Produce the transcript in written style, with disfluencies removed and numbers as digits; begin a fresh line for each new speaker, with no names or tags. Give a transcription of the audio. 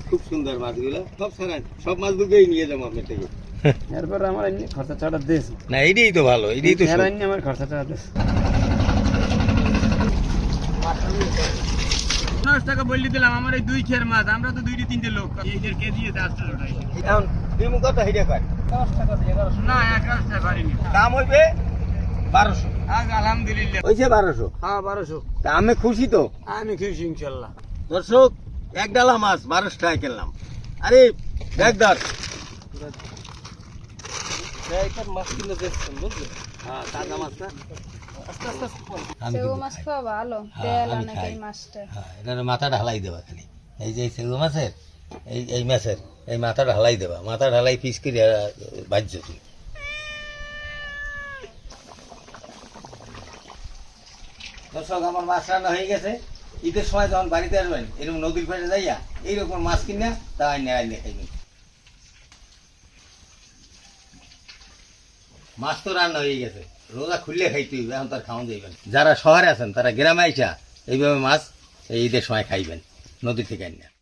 খুব সুন্দর মাছগুলো, সব সারাই, সব মাছগুলোই নিয়ে যাবো আপনার থেকে।
এরপর আমার এমনি খরচা ছাড়া দিস
না এইটাই তো ভালো, এইটাই তো
এর এমনি আমার খরচা ছাড়া দিস 50 টাকা বললি দিলাম আমার এই 2 খের মাছ, আমরা তো 2-3টে লোক, এইদের কে দিয়ে 10 টাকা ওটাই
এখন তুমি কত হিডে কর
10 টাকা দিয়ে 1100 না 11 টাকা পারিনি
দাম হইবে 1200।
আজ আলহামদুলিল্লাহ
হইছে 1200।
হ্যাঁ 1200
তা আমি খুশি তো।
আমি খুশি ইনশাআল্লাহ।
দর্শক, এক ডালা মাছ 1200 টাকা কিনলাম। আরে দেখ ধর,
এইটার মাছ কিনে দেখছেন বুঝলি?
হ্যাঁ তাজা মাছ না।
সেগো মাছ খাওয়া ভালো, তেল অনেক এই মাছটা।
হ্যাঁ, এটার মাথা ঢালাই দেবা খালি। এই যে সেগু মাছের, এই মাছের এই মাথা ঢালাই দেবা, মাথা ঢালাই পিস করে বাজছ তুই। দর্শক, আমার মাছ রান্না হয়ে গেছে। ঈদের সময় যখন বাড়িতে আসবেন, এরকম নদীর পাশে যাইয়া এইরকম মাছ কিনা তা আইনে খাইবেন। মাছ তো রান্না হয়ে গেছে, রোজা খুললে খাইতে হইবে, এখন তার খাওয়া যাইবেন। যারা শহরে আছেন তারা গ্রামে আইসা এইভাবে মাছ এই ঈদের সময় খাইবেন নদী থেকে আইনা।